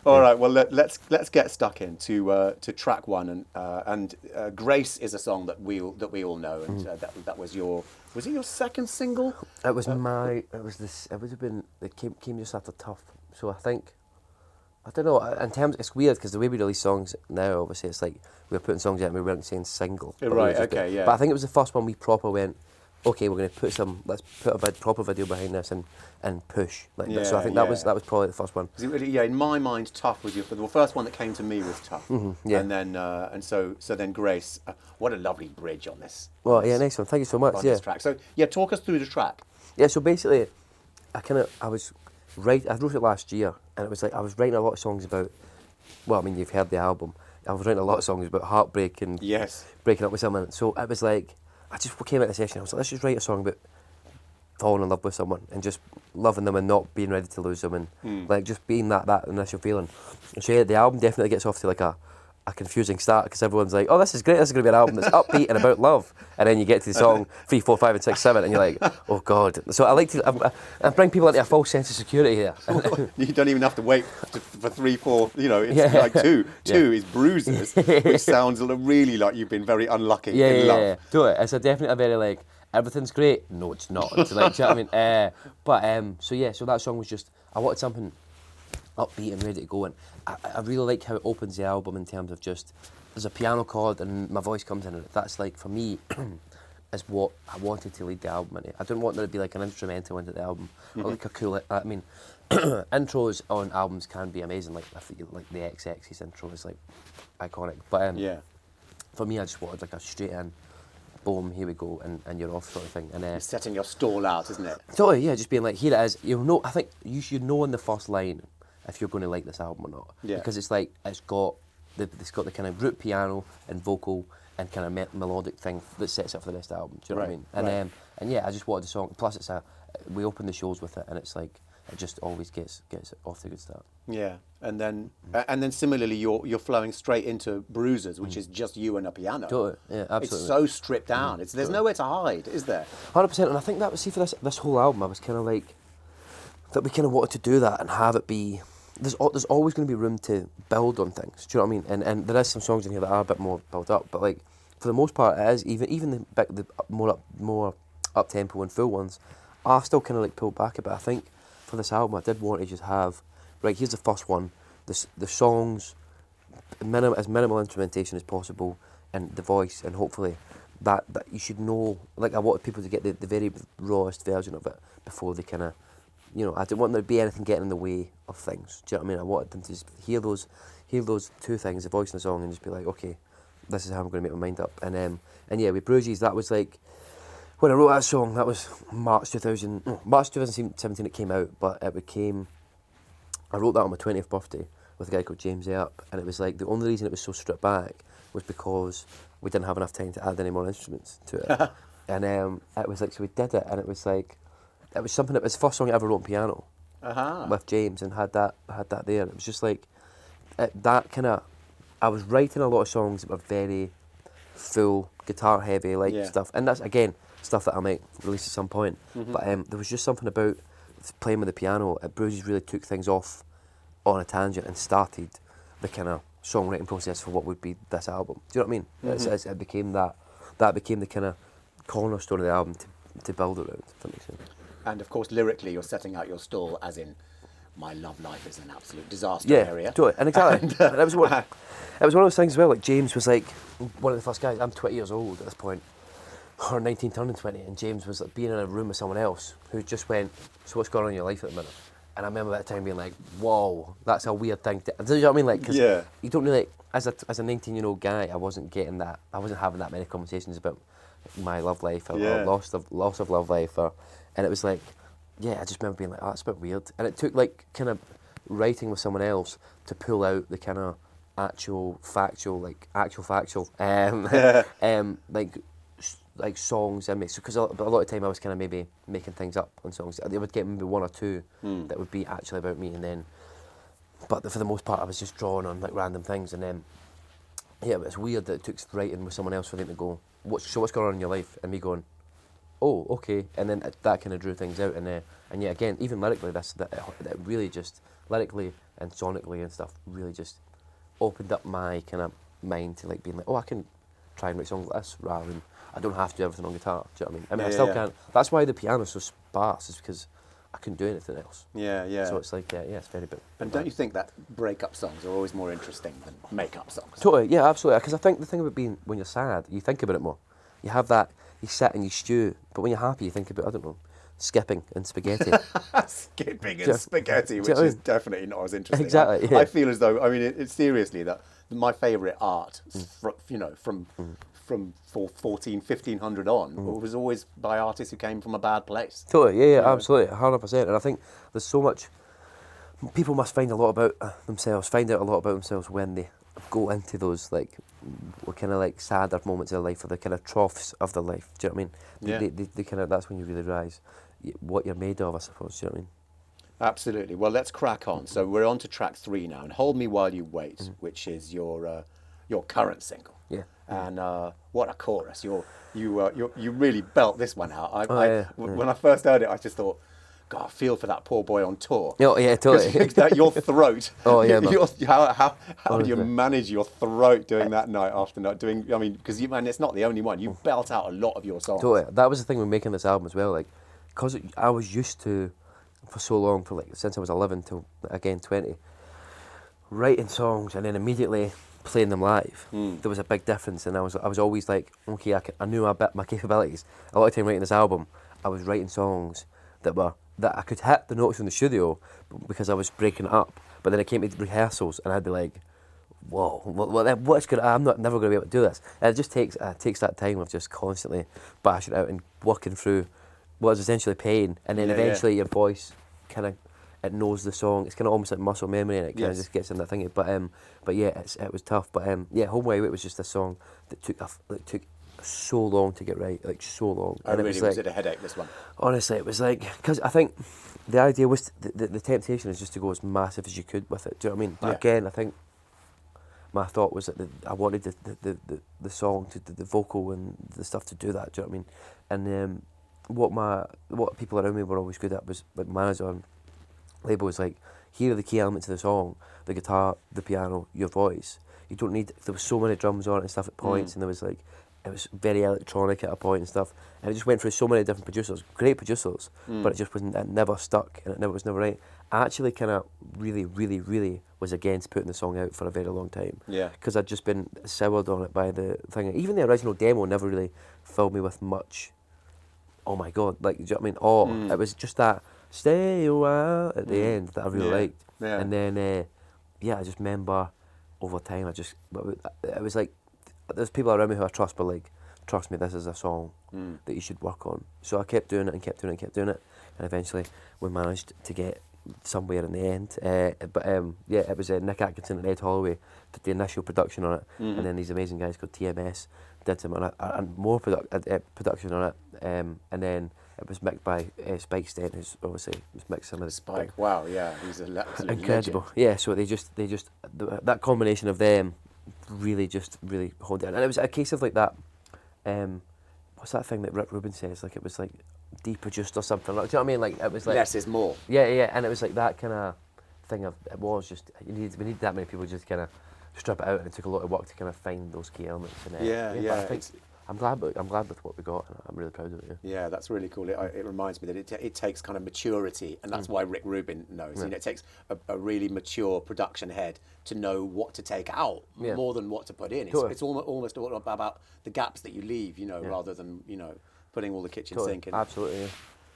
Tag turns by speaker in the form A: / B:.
A: All right. Well, let's get stuck into to track one, and Grace is a song that we all know, and that was was it your second single?
B: It was it was this, it would have been, it came just after Tough. So I think, I don't know, in terms, it's weird because the way we release songs now, obviously, it's like we're putting songs out and we weren't saying single.
A: Right, okay, yeah.
B: But I think it was the first one we proper went, okay, we're going to let's put a proper video behind this and push. Like that. So I think that was probably the first one.
A: Yeah, in my mind, Tough was the first one that came to me was Tough.
B: Yeah.
A: And then, so then Grace, what a lovely bridge on this.
B: Well, yeah, nice one. Thank you so much.
A: On this track. So, yeah, talk us through the track.
B: Yeah, so basically, I wrote it last year, and it was like, I was writing a lot of songs about, well, I mean, you've heard the album. I was writing a lot of songs about heartbreak and breaking up with someone. So it was like, I just came out of the session, I was like, let's just write a song about falling in love with someone and just loving them and not being ready to lose them and like just being that initial feeling. So yeah, the album definitely gets off to like a confusing start because everyone's like, oh, this is great, this is going to be an album that's upbeat and about love. And then you get to the song 3, 4, 5 and 6, 7 and you're like, oh God. So I like to I bring people into a false sense of security here.
A: You don't even have to wait for 3, 4, it's like 2. 2 is Bruises, which sounds really like you've been very unlucky in love.
B: Yeah. Do it. It's definitely a very like, everything's great. No, it's not. It's like, do you know what I mean? So that song was just, I wanted something upbeat and ready to go, and I really like how it opens the album in terms of just, there's a piano chord and my voice comes in, and that's like, for me, is what I wanted to lead the album in. I didn't want there to be like an instrumental into the album, or like a cool, I mean, intros on albums can be amazing, like the XX's intro is like iconic, but for me I just wanted like a straight in, boom, here we go, and you're off sort of thing. And
A: you're setting your stall out, isn't it?
B: Totally, yeah, just being like, here it is. I think you should know in the first line if you're going to like this album or not.
A: Yeah.
B: Because it's like, it's got the kind of root piano and vocal and kind of melodic thing that sets up for the rest of the album. Do you know what I mean? And and yeah, I just wanted the song. Plus, we open the shows with it, and it's like, it just always gets off to a good start.
A: Yeah, and then similarly, you're flowing straight into Bruises, which is just you and a piano.
B: Totally, yeah, absolutely.
A: It's so stripped down. There's nowhere to hide, is there?
B: 100%, and I think that was, see, for this whole album, I was kind of like, that we kind of wanted to do that and have it be, there's always going to be room to build on things. Do you know what I mean? And there is some songs in here that are a bit more built up, but like, for the most part, it is, even the more up tempo and full ones are still kind of like pulled back a bit. I think for this album, I did want to just have, right, here's the first one, the songs, as minimal instrumentation as possible, and the voice, and hopefully that you should know, like, I wanted people to get the very rawest version of it before they kind of, I didn't want there to be anything getting in the way of things. Do you know what I mean? I wanted them to just hear those two things, the voice and the song, and just be like, okay, this is how I'm going to make my mind up. And yeah, with Bruises, that was like, when I wrote that song, that was March 2017 it came out, but I wrote that on my 20th birthday with a guy called James Earp, and it was like, the only reason it was so stripped back was because we didn't have enough time to add any more instruments to it. And it was like, so we did it, and it was like, it was something, it was the first song I ever wrote on piano with James, and had that there. It was just like, that kind of, I was writing a lot of songs that were very full, guitar heavy, stuff, and that's, again, stuff that I might release at some point. But there was just something about playing with the piano. Bruises really took things off on a tangent and started the kind of songwriting process for what would be this album. Do you know what I mean? It became that became the kind of cornerstone of the album to build around, if that makes sense.
A: And of course, lyrically, you're setting out your stall, as in, my love life is an absolute disaster area.
B: Yeah, totally, and exactly. And it was one of those things as well. Like, James was like one of the first guys. I'm 20 years old at this point, or 19 turning 20, and James was like being in a room with someone else who just went, so what's going on in your life at the minute? And I remember that time being like, whoa, that's a weird thing to, do you know what I mean? Like, because you don't really, as a 19-year-old guy, I wasn't getting that, I wasn't having that many conversations about my love life or loss of love life, and it was like, yeah, I just remember being like, oh, that's a bit weird. And it took like kind of writing with someone else to pull out the kind of actual factual, like songs in me. So, because a lot of time I was kind of maybe making things up on songs. They would get maybe one or two that would be actually about me, and then, but for the most part I was just drawing on like random things, and then, yeah, it's weird that it took writing with someone else for them to go, what's going on in your life, and me going, oh, okay, and then that kind of drew things out, and yeah, again, even lyrically, that really just lyrically and sonically and stuff really just opened up my kind of mind to like being like, oh, I can try and write songs like this rather than I don't have to do everything on guitar. Do you know what I mean? I mean, I still can't. That's why the piano's so sparse, is because I couldn't do anything else.
A: Yeah.
B: So it's like, yeah, it's very bit.
A: And don't you think that breakup songs are always more interesting than make-up songs?
B: Totally, yeah, absolutely. Because I think the thing about being, when you're sad, you think about it more. You have that, you sit and you stew, but when you're happy, you think about, I don't know, skipping and spaghetti.
A: Skipping and spaghetti, which is definitely not as interesting.
B: Exactly. Yeah.
A: I feel as though, I mean, it's seriously that my favourite art, from 1500 on, was always by artists who came from a bad place.
B: Totally, yeah, absolutely, 100%. And I think there's so much, people must find out a lot about themselves when they go into those like kind of like sadder moments of life, or the kind of troughs of their life. Do you know what I mean?
A: Yeah.
B: They kind of, that's when you really realise what you're made of, I suppose. Do you know what I mean?
A: Absolutely. Well, let's crack on. So we're on to track 3 now, and "Hold Me While You Wait," which is your current single.
B: Yeah.
A: And what a chorus! You really belt this one out. When I first heard it, I just thought, God, I feel for that poor boy on tour.
B: Oh yeah, totally.
A: Your throat.
B: Oh yeah, man.
A: How do you manage your throat doing that night after night? I mean, because it's not the only one. You belt out a lot of your songs.
B: Totally. That was the thing with making this album as well. Like, because I was used to, for so long, since I was 11 till again 20, writing songs and then immediately playing them live. There was a big difference, and I was always like, okay, I knew my capabilities. A lot of time writing this album, I was writing songs that I could hit the notes in the studio because I was breaking it up. But then it came to rehearsals, and I'd be like, whoa, I'm never going to be able to do this. And it just takes that time of just constantly bashing it out and working through what is essentially pain, and then eventually your voice kind of, it knows the song. It's kind of almost like muscle memory, and it kind of just gets in that thing. But yeah, it was tough. But yeah, Home Away was just a song that took so long to get right, like so long.
A: And was it a headache, this one?
B: Honestly, it was like, because I think the idea was the temptation is just to go as massive as you could with it. Do you know what I mean? But again, I think my thought was that I wanted the song to the vocal and the stuff to do that. Do you know what I mean? And what people around me were always good at was like manager and label was like, here are the key elements of the song: the guitar, the piano, your voice. You don't need. There was so many drums on it and stuff at points, and there was like, it was very electronic at a point and stuff, and it just went through so many different producers, great producers, but it just wasn't. It never stuck, and it was never right. I actually kind of really was against putting the song out for a very long time.
A: Yeah.
B: Because I'd just been soured on it by the thing. Even the original demo never really filled me with much. Oh my God! Like, do you know what I mean? It was just that "Stay a While" at the end that I really liked, and then I just remember over time it was like, there's people around me who I trust, but like, trust me, this is a song that you should work on. So I kept doing it and kept doing it, and eventually we managed to get somewhere in the end. It was Nick Atkinson and Ed Holloway did the initial production on it, and then these amazing guys called TMS did some and more production on it, and then it was mixed by Spike Stent, who's obviously mixed some of the
A: Spike. Wow, yeah, he's an
B: incredible. Legend. Yeah, so they just that combination of them really honed it in. And it was a case of like that. What's that thing that Rick Rubin says? Like, it was like deproduced or something. Like, do you know what I mean? Like, it was like
A: less is more.
B: Yeah, and it was like that kind of thing of, it was just, we need that many people just kind of strip it out, and it took a lot of work to kind of find those key elements. And I think I'm glad with what we got, and I'm really proud of it.
A: Yeah, that's really cool. It reminds me that it takes kind of maturity, and that's why Rick Rubin knows. You know, it takes a really mature production head to know what to take out more than what to put in. It's almost all about the gaps that you leave, rather than putting all the kitchen sink in.
B: Absolutely. Yeah.